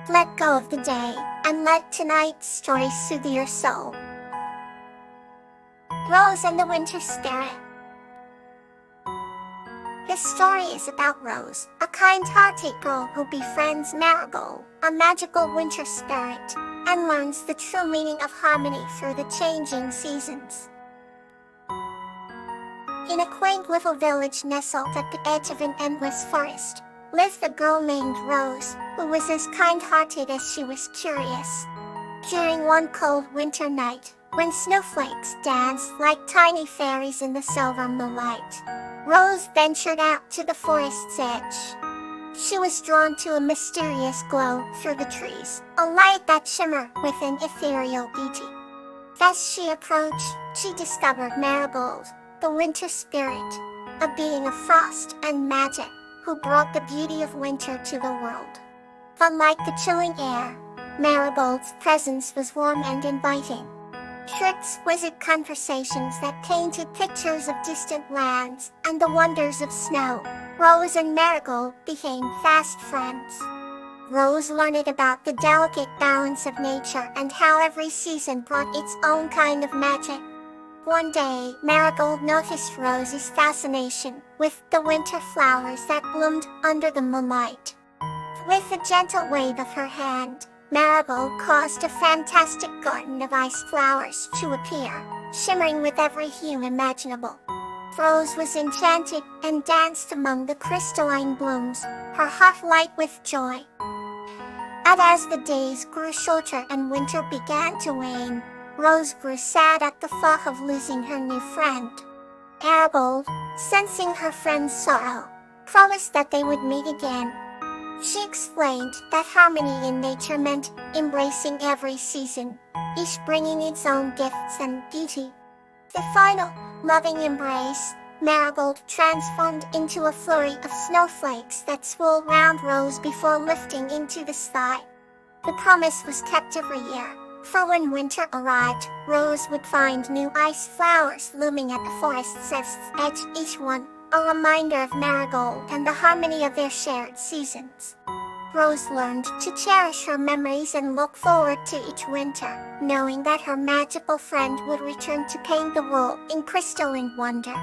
Let go of the day, and let tonight's story soothe your soul. Rose and the Winter Spirit. This story is about Rose, a kind-hearted girl who befriends Marigold, a magical winter spirit, and learns the true meaning of harmony through the changing seasons. In a quaint little village nestled at the edge of an endless forest, lived a girl named Rose, who was as kind-hearted as she was curious. During one cold winter night, when snowflakes danced like tiny fairies in the silver moonlight, Rose ventured out to the forest's edge. She was drawn to a mysterious glow through the trees, a light that shimmered with an ethereal beauty. As she approached, she discovered Marigold, the winter spirit, a being of frost and magic, who brought the beauty of winter to the world. Unlike the chilling air, Marigold's presence was warm and inviting. Tricks, wizard conversations that painted pictures of distant lands and the wonders of snow. Rose and Marigold became fast friends. Rose learned about the delicate balance of nature and how every season brought its own kind of magic. One day, Marigold noticed Rose's fascination with the winter flowers that bloomed under the moonlight. With a gentle wave of her hand, Marigold caused a fantastic garden of ice flowers to appear, shimmering with every hue imaginable. Rose was enchanted and danced among the crystalline blooms, her heart light with joy. And as the days grew shorter and winter began to wane, Rose grew sad at the thought of losing her new friend. Marigold, sensing her friend's sorrow, promised that they would meet again. She explained that harmony in nature meant embracing every season, each bringing its own gifts and beauty. The final, loving embrace, Marigold transformed into a flurry of snowflakes that swirled round Rose before lifting into the sky. The promise was kept every year, for when winter arrived, Rose would find new ice flowers looming at the forest's edge, each one a reminder of Marigold and the harmony of their shared seasons. Rose learned to cherish her memories and look forward to each winter, knowing that her magical friend would return to paint the world in crystalline wonder.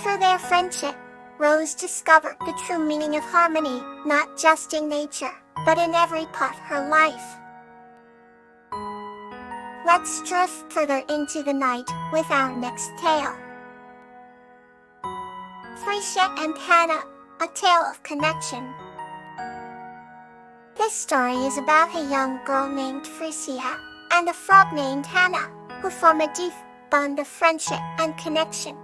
Through their friendship, Rose discovered the true meaning of harmony, not just in nature, but in every part of her life. Let's drift further into the night with our next tale. Frisia and Hannah, a tale of connection. This story is about a young girl named Frisia and a frog named Hannah, who form a deep bond of friendship and connection,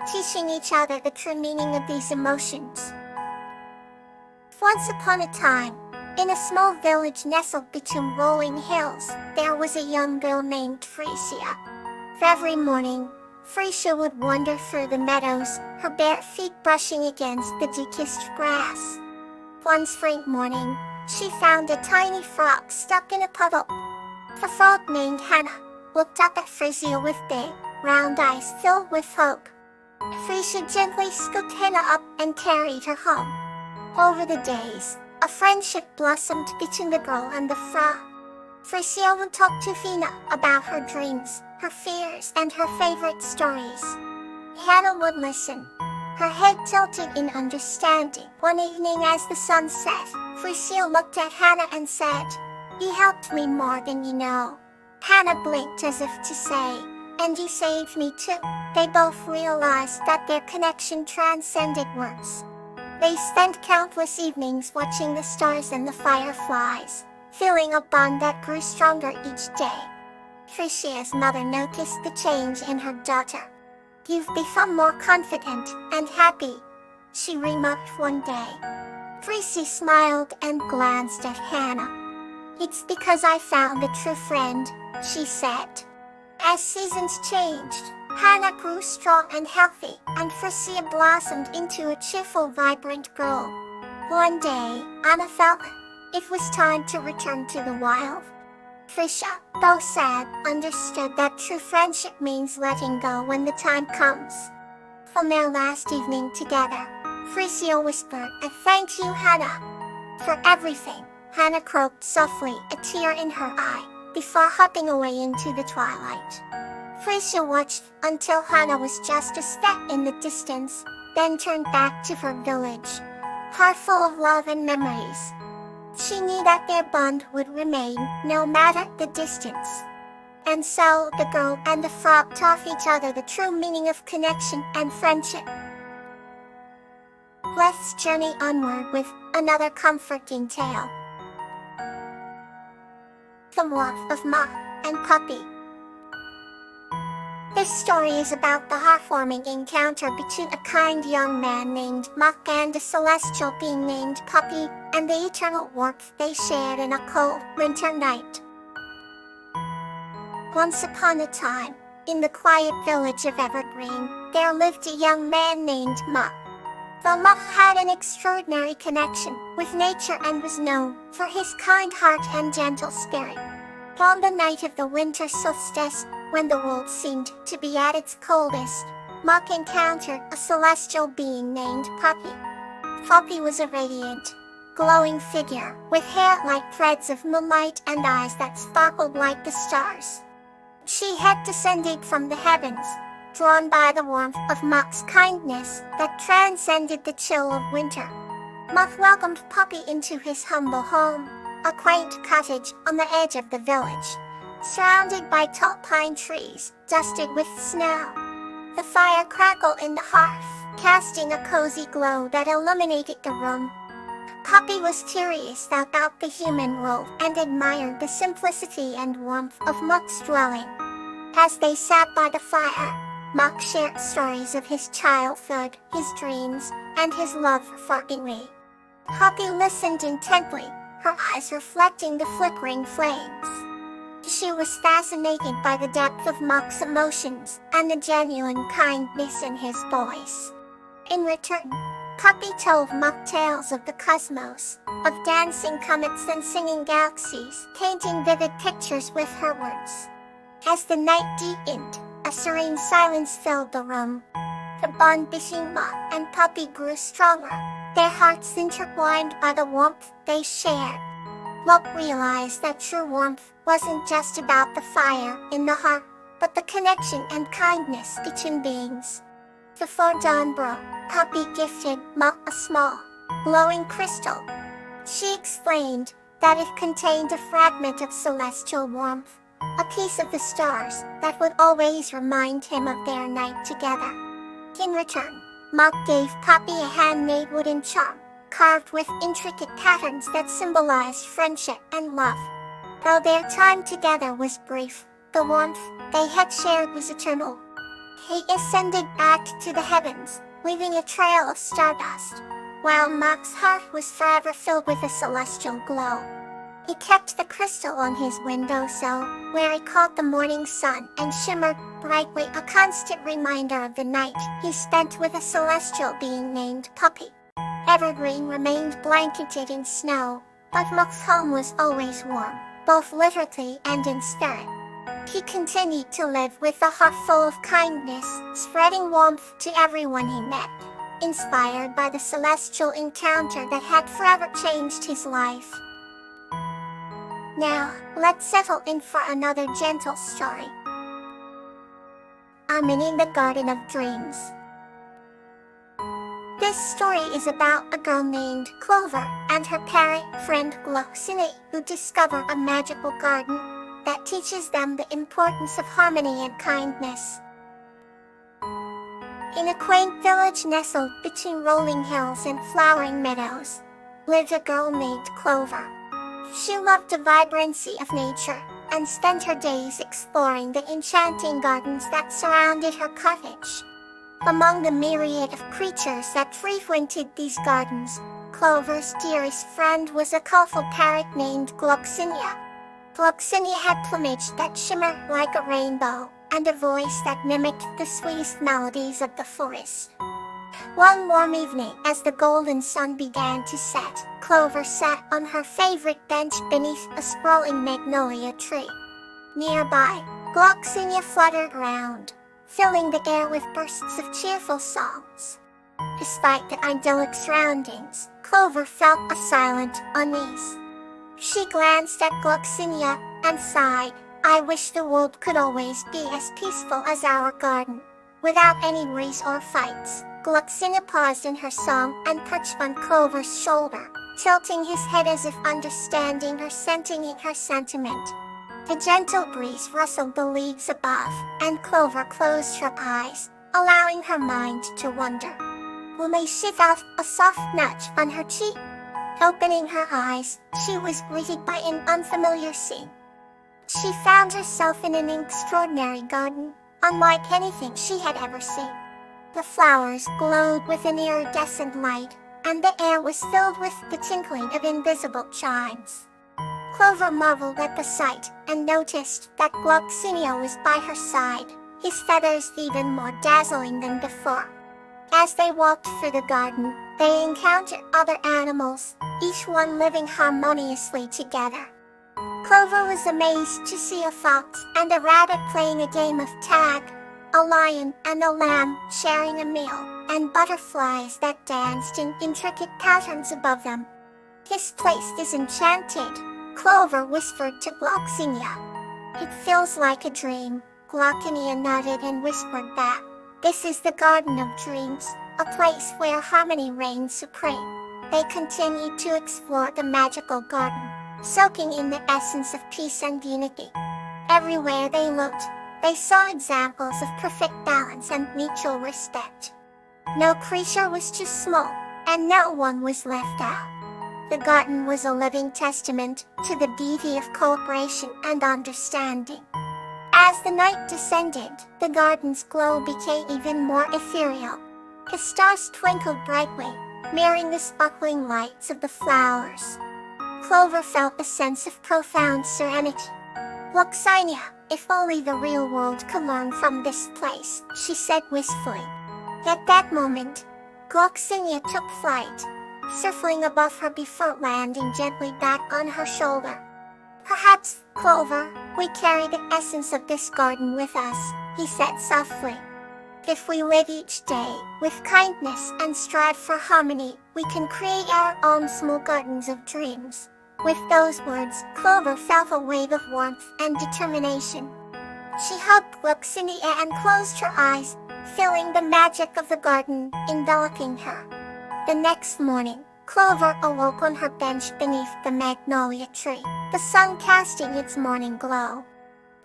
teaching each other the true meaning of these emotions. Once upon a time, in a small village nestled between rolling hills, there was a young girl named Frisia. Every morning, Frisia would wander through the meadows, her bare feet brushing against the dew-kissed grass. One spring morning, she found a tiny frog stuck in a puddle. The frog named Hannah looked up at Frisia with big, round eyes filled with hope. Frisia gently scooped Hannah up and carried her home. Over the days, a friendship blossomed between the girl and the frog. Frisia would talk to Hannah about her dreams, her fears, and her favorite stories. Hannah would listen, her head tilted in understanding. One evening as the sun set, Frisia looked at Hannah and said, "You helped me more than you know." Hannah blinked as if to say, "And you saved me too." They both realized that their connection transcended words. They spent countless evenings watching the stars and the fireflies, feeling a bond that grew stronger each day. Frisia's mother noticed the change in her daughter. "You've become more confident and happy," she remarked one day. Frisia smiled and glanced at Hannah. "It's because I found a true friend," she said. As seasons changed, Hannah grew strong and healthy, and Frisia blossomed into a cheerful, vibrant girl. One day, Anna felt it was time to return to the wild. Frisia, though sad, understood that true friendship means letting go when the time comes. On their last evening together, Frisia whispered, "I thank you, Hannah, for everything, Hannah croaked softly, a tear in her eye, before hopping away into the twilight. Frisia watched until Hannah was just a step in the distance, then turned back to her village, heart full of love and memories. She knew that their bond would remain, no matter the distance. And so, the girl and the frog taught each other the true meaning of connection and friendship. Let's journey onward with another comforting tale. The Warmth of Ma and Puppy. This story is about the heartwarming encounter between a kind young man named Muck and a celestial being named Puppy, and the eternal warmth they shared in a cold winter night. Once upon a time, in the quiet village of Evergreen, there lived a young man named Muck. The Muck had an extraordinary connection with nature and was known for his kind heart and gentle spirit. On the night of the winter solstice, when the world seemed to be at its coldest, Muck encountered a celestial being named Puppy. Puppy was a radiant, glowing figure, with hair like threads of moonlight and eyes that sparkled like the stars. She had descended from the heavens, drawn by the warmth of Muck's kindness that transcended the chill of winter. Muck welcomed Puppy into his humble home, a quaint cottage on the edge of the village, surrounded by tall pine trees, dusted with snow. The fire crackled in the hearth, casting a cozy glow that illuminated the room. Puppy was curious about the human world and admired the simplicity and warmth of Muck's dwelling. As they sat by the fire, Muck shared stories of his childhood, his dreams, and his love for Iwi. Puppy listened intently, her eyes reflecting the flickering flames. She was fascinated by the depth of Muck's emotions and the genuine kindness in his voice. In return, Puppy told Muck tales of the cosmos, of dancing comets and singing galaxies, painting vivid pictures with her words. As the night deepened, a serene silence filled the room. The bond between Muck and Puppy grew stronger, their hearts intertwined by the warmth they shared. Muck realized that true warmth wasn't just about the fire in the heart, but the connection and kindness between beings. Before dawn broke, Puppy gifted Muck a small, glowing crystal. She explained that it contained a fragment of celestial warmth, a piece of the stars that would always remind him of their night together. In return, Muck gave Puppy a handmade wooden charm, carved with intricate patterns that symbolized friendship and love. Though their time together was brief, the warmth they had shared was eternal. He ascended back to the heavens, leaving a trail of stardust, while Muck's heart was forever filled with a celestial glow. He kept the crystal on his windowsill, where it caught the morning sun and shimmered brightly, a constant reminder of the night he spent with a celestial being named Puppy. Evergreen remained blanketed in snow, but Muck's home was always warm, both literally and in spirit. He continued to live with a heart full of kindness, spreading warmth to everyone he met, inspired by the celestial encounter that had forever changed his life. Now, let's settle in for another gentle story. Amin in the Garden of Dreams. This story is about a girl named Clover and her parrot friend Glossini, who discover a magical garden that teaches them the importance of harmony and kindness. In a quaint village nestled between rolling hills and flowering meadows, lived a girl named Clover. She loved the vibrancy of nature and spent her days exploring the enchanting gardens that surrounded her cottage. Among the myriad of creatures that frequented these gardens, Clover's dearest friend was a colorful parrot named Gloxinia. Gloxinia had plumage that shimmered like a rainbow, and a voice that mimicked the sweetest melodies of the forest. One warm evening, as the golden sun began to set, Clover sat on her favorite bench beneath a sprawling magnolia tree. Nearby, Gloxinia fluttered around, filling the air with bursts of cheerful songs. Despite the idyllic surroundings, Clover felt a silent unease. She glanced at Gloxinia and sighed. I wish the world could always be as peaceful as our garden, without any worries or fights. Gloxinia paused in her song and perched on Clover's shoulder, tilting his head as if understanding her, scenting her sentiment. A gentle breeze rustled the leaves above, and Clover closed her eyes, allowing her mind to wander. When she felt a soft nudge on her cheek. Opening her eyes, she was greeted by an unfamiliar scene. She found herself in an extraordinary garden, unlike anything she had ever seen. The flowers glowed with an iridescent light, and the air was filled with the tinkling of invisible chimes. Clover marveled at the sight and noticed that Gloxinia was by her side, his feathers even more dazzling than before. As they walked through the garden, they encountered other animals, each one living harmoniously together. Clover was amazed to see a fox and a rabbit playing a game of tag, a lion and a lamb sharing a meal, and butterflies that danced in intricate patterns above them. "This place is enchanted," Clover whispered to Gloxinia. "It feels like a dream," Gloxinia nodded and whispered back. "This is the Garden of Dreams, a place where harmony reigns supreme." They continued to explore the magical garden, soaking in the essence of peace and unity. Everywhere they looked, they saw examples of perfect balance and mutual respect. No creature was too small, and no one was left out. The garden was a living testament to the beauty of cooperation and understanding. As the night descended, the garden's glow became even more ethereal. The stars twinkled brightly, mirroring the sparkling lights of the flowers. Clover felt a sense of profound serenity. "Gloxinia, if only the real world could learn from this place," she said wistfully. At that moment, Gloxinia took flight, circling above her before landing gently back on her shoulder. "Perhaps, Clover, we carry the essence of this garden with us," he said softly. "If we live each day with kindness and strive for harmony, we can create our own small gardens of dreams." With those words, Clover felt a wave of warmth and determination. She hugged Gloxinia and closed her eyes, feeling the magic of the garden enveloping her. The next morning, Clover awoke on her bench beneath the magnolia tree, the sun casting its morning glow.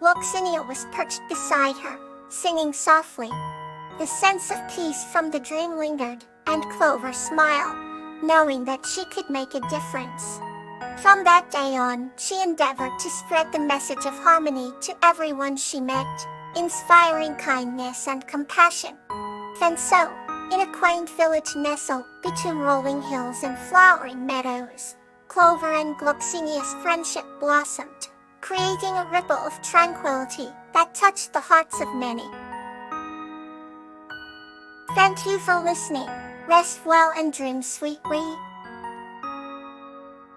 Gloxinia was perched beside her, singing softly. The sense of peace from the dream lingered, and Clover smiled, knowing that she could make a difference. From that day on, she endeavored to spread the message of harmony to everyone she met, inspiring kindness and compassion. And so, in a quaint village nestled between rolling hills and flowering meadows, Clover and Gloxinia's friendship blossomed, creating a ripple of tranquility that touched the hearts of many. Thank you for listening. Rest well and dream sweetly.